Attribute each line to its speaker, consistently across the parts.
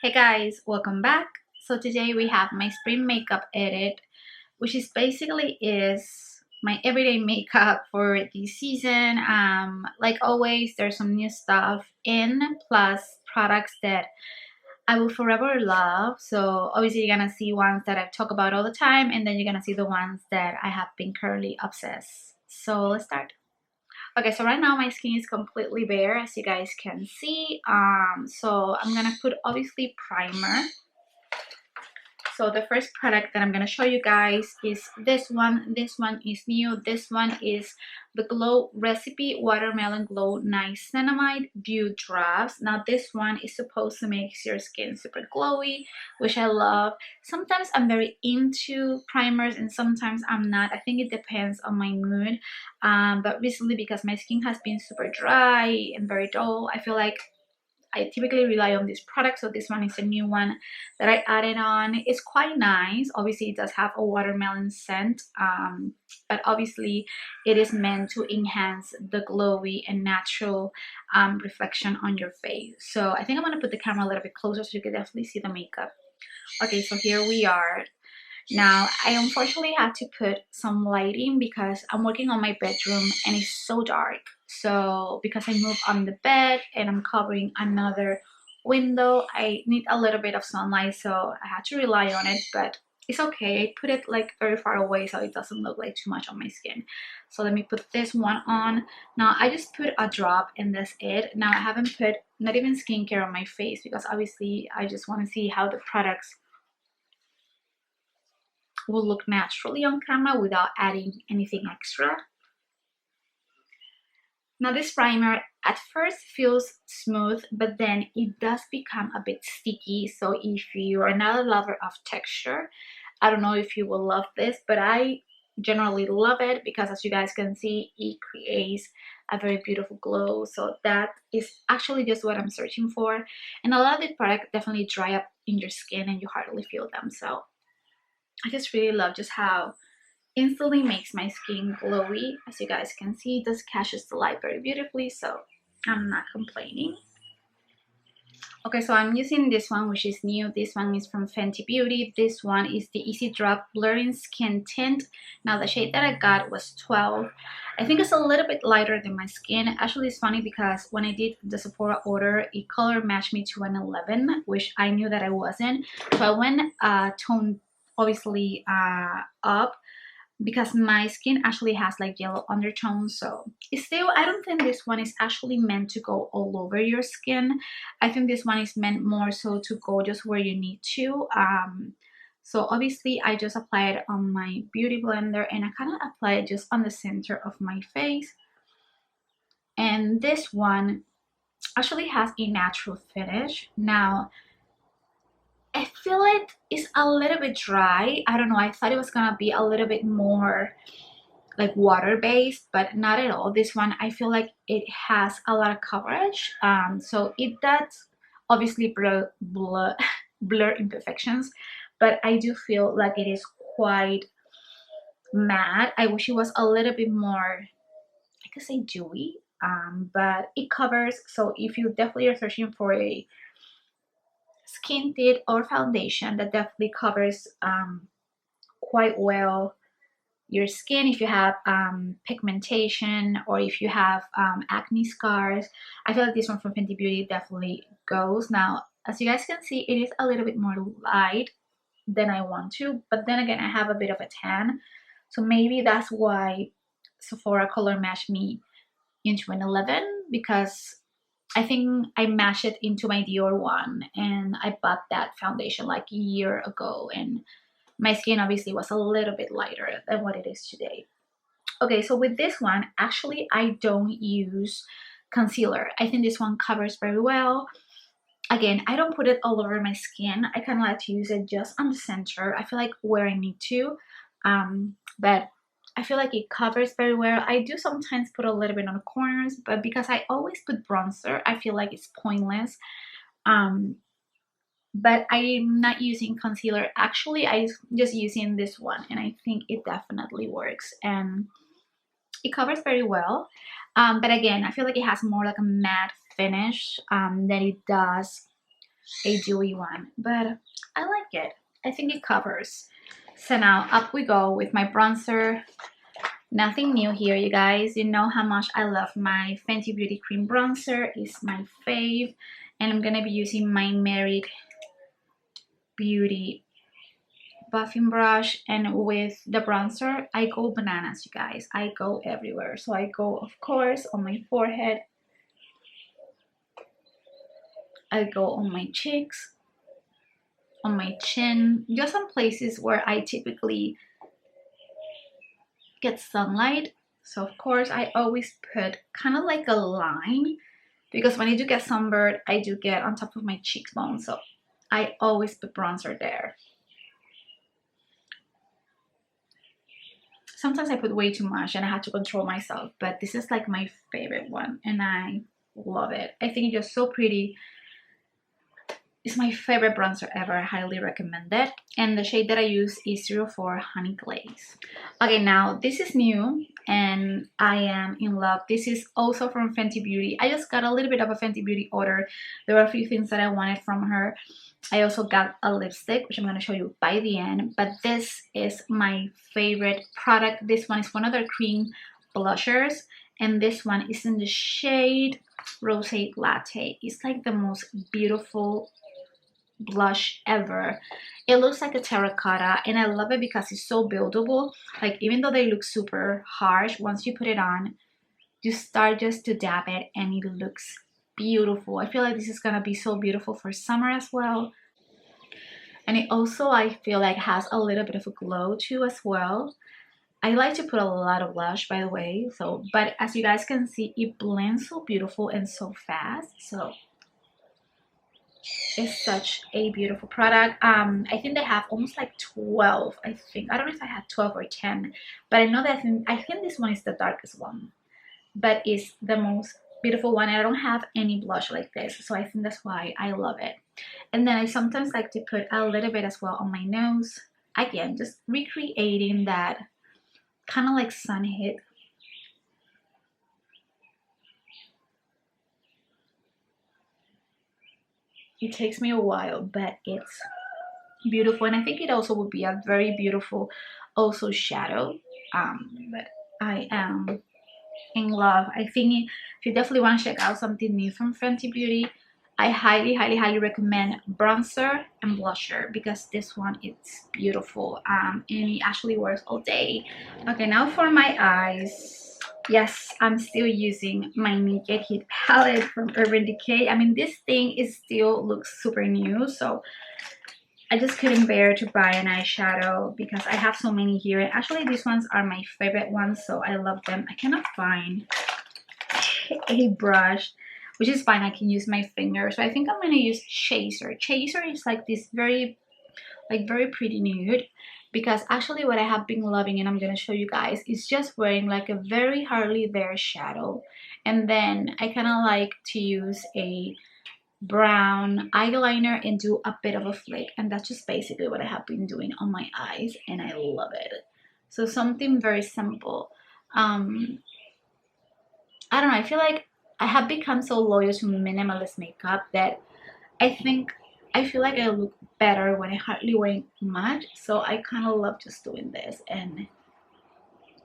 Speaker 1: Hey guys, welcome back. So today we have my spring makeup edit, which is basically is my everyday makeup for this season. Like always, there's some new stuff in, plus products that I will forever love. So obviously you're gonna see ones that I talk about all the time, and then you're gonna see the ones that I have been currently obsessed. So let's start. Okay, so right now my skin is completely bare, as you guys can see. So I'm gonna put obviously primer. So the first product that I'm going to show you guys is this one. This one is new. This one is the Glow Recipe Watermelon Glow Niacinamide Dew Drops. Now this one is supposed to make your skin super glowy, which I love. Sometimes I'm very into primers and sometimes I'm not. I think it depends on my mood. But recently, because my skin has been super dry and very dull, I feel like I typically rely on this product. So this one is a new one that I added on. It's quite nice. Obviously it does have a watermelon scent, but obviously it is meant to enhance the glowy and natural reflection on your face. So I think I'm going to put the camera a little bit closer so you can definitely see the makeup. Okay, so here we are. Now, I unfortunately had to put some lighting because I'm working on my bedroom and it's so dark. So because I moved on the bed and I'm covering another window, I need a little bit of sunlight, so I had to rely on it, but it's okay. I put it like very far away so it doesn't look like too much on my skin. So let me put this one on. Now I just put a drop and that's it. Now I haven't put not even skincare on my face because obviously I just want to see how the products will look naturally on camera without adding anything extra. Now this primer at first feels smooth, but then it does become a bit sticky. So if you are not a lover of texture, I don't know if you will love this, but I generally love it because as you guys can see, it creates a very beautiful glow. So that is actually just what I'm searching for. And a lot of the product definitely dry up in your skin and you hardly feel them. So I just really love just how instantly makes my skin glowy. As you guys can see, it just catches the light very beautifully, so I'm not complaining. Okay, so I'm using this one, which is new. This one is from Fenty Beauty. This one is the Easy Drop Blurring Skin Tint. Now the shade that I got was 12. I think it's a little bit lighter than my skin. Actually, it's funny because when I did the Sephora order, it color matched me to an 11, which I knew that I wasn't. So I went toned obviously up because my skin actually has like yellow undertones. So it's still, I don't think this one is actually meant to go all over your skin. I think this one is meant more so to go just where you need to. So obviously I just apply it on my beauty blender and I kind of apply it just on the center of my face. And this one actually has a natural finish. Now I feel it is a little bit dry. I don't know, I thought it was gonna be a little bit more like water based, but not at all. This one I feel like it has a lot of coverage, so it does obviously blur imperfections, but I do feel like it is quite matte. I wish it was a little bit more, I could say dewy, but it covers. So if you definitely are searching for a skin tint or foundation that definitely covers quite well your skin, if you have pigmentation or if you have acne scars, I feel like this one from Fenty Beauty definitely goes. Now as you guys can see, it is a little bit more light than I want to, but then again I have a bit of a tan, so maybe that's why Sephora color matched me into an 11, because I think I matched it into my Dior one and I bought that foundation like a year ago and my skin obviously was a little bit lighter than what it is today. Okay, so with this one, actually I don't use concealer. I think this one covers very well. Again, I don't put it all over my skin. I kind of like to use it just on the center. I feel like where I need to, but I feel like it covers very well. I do sometimes put a little bit on the corners, but because I always put bronzer, I feel like it's pointless. But I'm not using concealer. Actually, I'm just using this one and I think it definitely works and it covers very well. But again, I feel like it has more like a matte finish than it does a dewy one, but I like it. I think it covers. So now up we go with my bronzer. Nothing new here, you guys. You know how much I love my Fenty Beauty Cream Bronzer. It's my fave. And I'm going to be using my Merit Beauty buffing brush. And with the bronzer, I go bananas, you guys. I go everywhere. So I go, of course, on my forehead. I go on my cheeks, on my chin. Just some places where I typically get sunlight. So of course I always put kind of like a line, because when I do get sunburned, I do get on top of my cheekbone, so I always put bronzer there. Sometimes I put way too much and I have to control myself, but this is like my favorite one and I love it. I think it's just so pretty. It's my favorite bronzer ever. I highly recommend it. And the shade that I use is 04 Honey Glaze. Okay, now this is new and I am in love. This is also from Fenty Beauty. I just got a little bit of a Fenty Beauty order. There were a few things that I wanted from her. I also got a lipstick, which I'm going to show you by the end. But this is my favorite product. This one is one of their cream blushers. And this one is in the shade Rosé Latte. It's like the most beautiful blush ever. It looks like a terracotta and I love it because it's so buildable. Like even though they look super harsh, once you put it on, you start just to dab it and it looks beautiful. I feel like this is gonna be so beautiful for summer as well. And it also, I feel like, has a little bit of a glow too as well. I like to put a lot of blush, by the way, so but as you guys can see, it blends so beautiful and so fast. So it's such a beautiful product. I think they have almost like 12. I don't know if I had 12 or 10, but I know that I think this one is the darkest one, but it's the most beautiful one. And I don't have any blush like this, so I think that's why I love it. And then I sometimes like to put a little bit as well on my nose. Again, just recreating that kind of like sun hit. It takes me a while, but it's beautiful, and I think it also would be a very beautiful also shadow. But I am in love. I think if you definitely want to check out something new from Fenty Beauty, I highly recommend bronzer and blusher, because this one is beautiful and it actually works all day. Okay, now for my eyes. Yes, I'm still using my Naked Heat palette from Urban Decay. I mean, this thing is still looks super new, so I just couldn't bear to buy an eyeshadow because I have so many here. And actually, these ones are my favorite ones, so I love them. I cannot find a brush, which is fine. I can use my finger. So I think I'm gonna use Chaser. Chaser is like this very pretty nude, because actually what I have been loving, and I'm gonna show you guys, is just wearing like a very hardly there shadow, and then I kind of like to use a brown eyeliner and do a bit of a flick, and that's just basically what I have been doing on my eyes, and I love it. So something very simple. I don't know, I feel like I have become so loyal to minimalist makeup that I feel like I look better when I hardly wear much, so I kind of love just doing this, and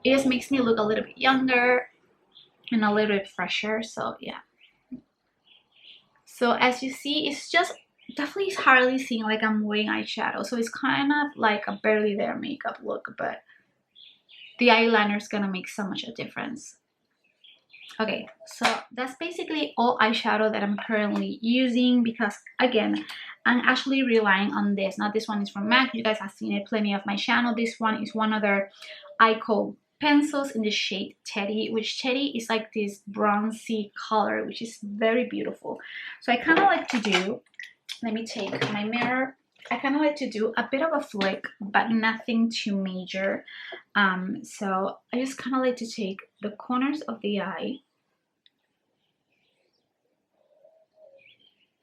Speaker 1: it just makes me look a little bit younger and a little bit fresher. So yeah, so as you see, it's just definitely hardly seeing like I'm wearing eyeshadow, so it's kind of like a barely there makeup look, but the eyeliner is gonna make so much a difference. Okay, so that's basically all eyeshadow that I'm currently using, because again, I'm actually relying on this. Now this one is from MAC. You guys have seen it plenty of my channel. This one is one of their Ico pencils in the shade Teddy, which Teddy is like this bronzy color, which is very beautiful. So I kind of like to do, let me take my mirror. I kind of like to do a bit of a flick, but nothing too major. So I just kind of like to take the corners of the eye.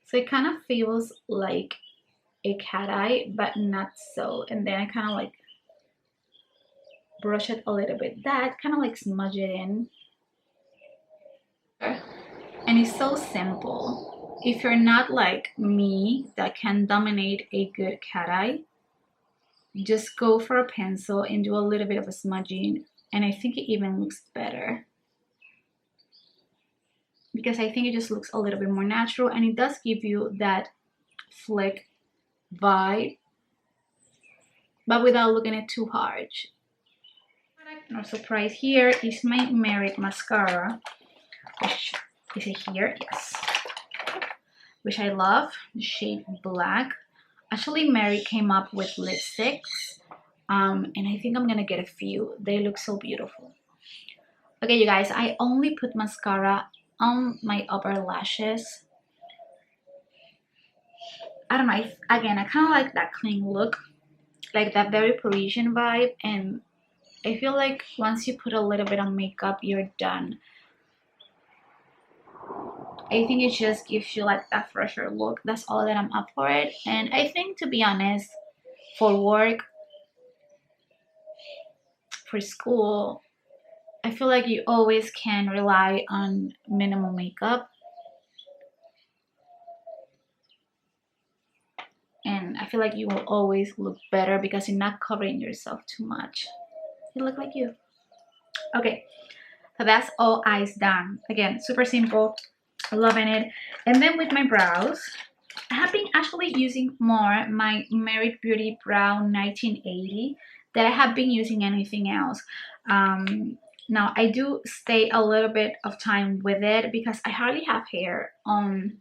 Speaker 1: So it kind of feels like a cat eye, but not so. And then I kind of like brush it a little bit. That kind of like smudge it in. And it's so simple. if you're not like me that can dominate a good cat eye, just go for a pencil and do a little bit of a smudging, and I think it even looks better because I think it just looks a little bit more natural, and it does give you that flick vibe, but without looking at too hard. No surprise, here is my Merit mascara, which is it here? Yes, which I love, the shade Black. Actually, Mary came up with lipsticks, and I think I'm gonna get a few. They look so beautiful. Okay, you guys, I only put mascara on my upper lashes. I don't know, again, I kind of like that clean look, like that very Parisian vibe, and I feel like once you put a little bit of makeup, you're done. I think it just gives you like that fresher look. That's all that I'm up for it. And I think, to be honest, for work, for school, I feel like you always can rely on minimal makeup. And I feel like you will always look better because you're not covering yourself too much. You look like you. Okay, so that's all eyes done. Again, super simple. Loving it. And then with my brows, I have been actually using more my Merit Beauty Brow 1980 than I have been using anything else. Now I do stay a little bit of time with it because I hardly have hair on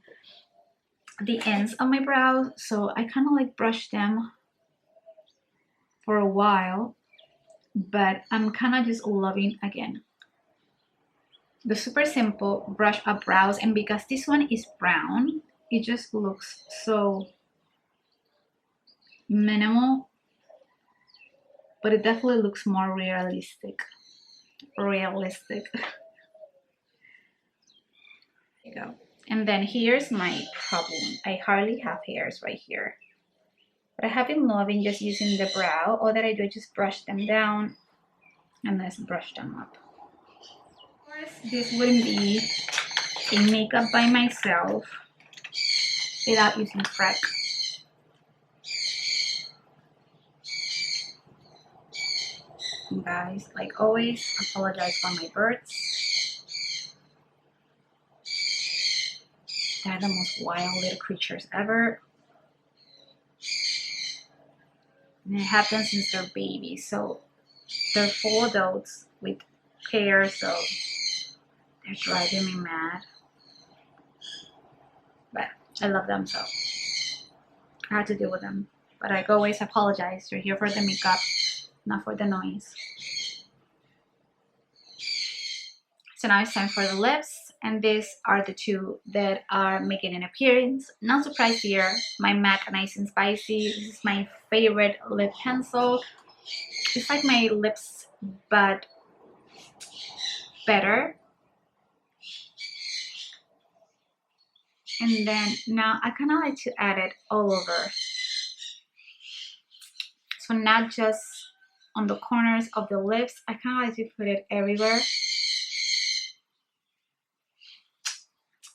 Speaker 1: the ends of my brows, so I kind of like brush them for a while, but I'm kind of just loving, again, the super simple brush up brows. And because this one is brown, it just looks so minimal, but it definitely looks more realistic. There you go. And then here's my problem. I hardly have hairs right here, but I have been loving just using the brow. All that I do is just brush them down and let's brush them up. Of course, this wouldn't be a makeup by myself without using Freck. And guys, like always, apologize for my birds. They're the most wild little creatures ever. And it happens since they're babies, so they're full adults with hair, so they're driving me mad. But I love them, so I had to deal with them. But I always apologize. You're here for the makeup, not for the noise. So now it's time for the lips. And these are the two that are making an appearance. No surprise here, my MAC Nice and Spicy. This is my favorite lip pencil. It's like my lips, but better. And then now I kind of like to add it all over. So not just on the corners of the lips, I kind of like to put it everywhere,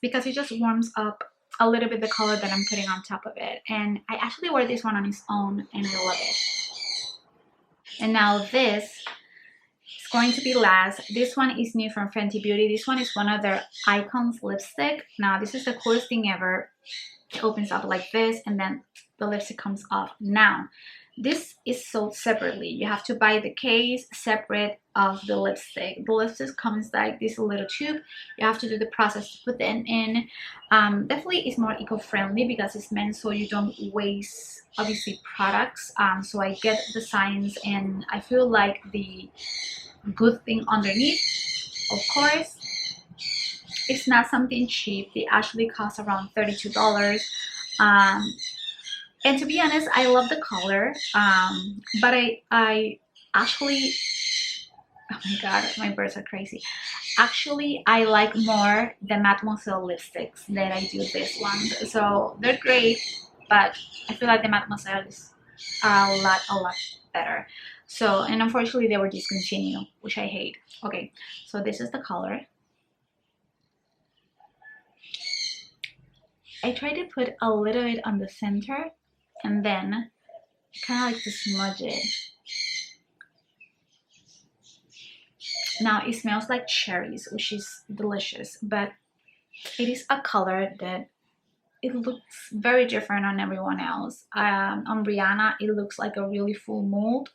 Speaker 1: because it just warms up a little bit the color that I'm putting on top of it. And I actually wear this one on its own and I love it. And now this is going to be last. This one is new from Fenty Beauty. This one is one of their Icons lipstick. Now this is the coolest thing ever. It opens up like this and then the lipstick comes off. Now this is sold separately. You have to buy the case separate of the lipstick. The lipstick comes like this little tube. You have to do the process to put them in. Definitely it's more eco-friendly because it's meant so you don't waste, obviously, products. So I get the science, and I feel like the good thing underneath, of course, it's not something cheap. They actually cost around $32. And to be honest, I love the color, but I actually, oh my god, my birds are crazy. Actually, I like more the Mademoiselle lipsticks than I do this one. So they're great, but I feel like the Mademoiselle is a lot better. So, and unfortunately they were discontinued, which I hate. Okay, so this is the color. I try to put a little bit on the center and then kind of like to smudge it. Now it smells like cherries, which is delicious, but it is a color that it looks very different on everyone else. On Brianna, it looks like a really full mold.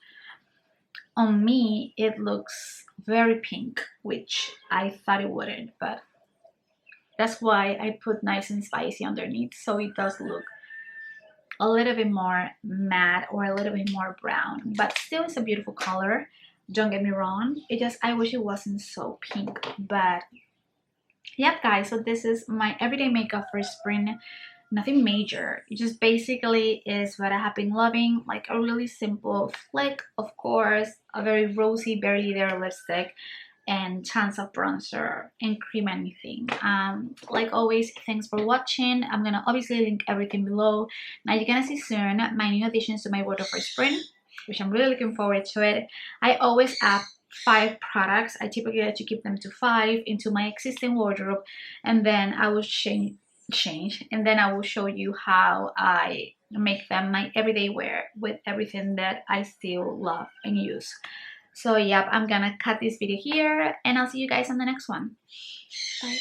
Speaker 1: On me, it looks very pink, which I thought it wouldn't, but that's why I put nice and spicy underneath, so it does look a little bit more matte or a little bit more brown, but still it's a beautiful color. Don't get me wrong, I wish it wasn't so pink. But yep guys, so this is my everyday makeup for spring. Nothing major, it just basically is what I have been loving, like a really simple flick, of course, a very rosy Barely There lipstick, and tons of bronzer and cream anything. Like always, thanks for watching. I'm gonna obviously link everything below. Now you're gonna see soon my new additions to my wardrobe for spring, which I'm really looking forward to it. I always add 5 products. I typically like to keep them to 5 into my existing wardrobe, and then I will change and then I will show you how I make them my everyday wear with everything that I still love and use. So yep, I'm gonna cut this video here and I'll see you guys on the next one. Bye.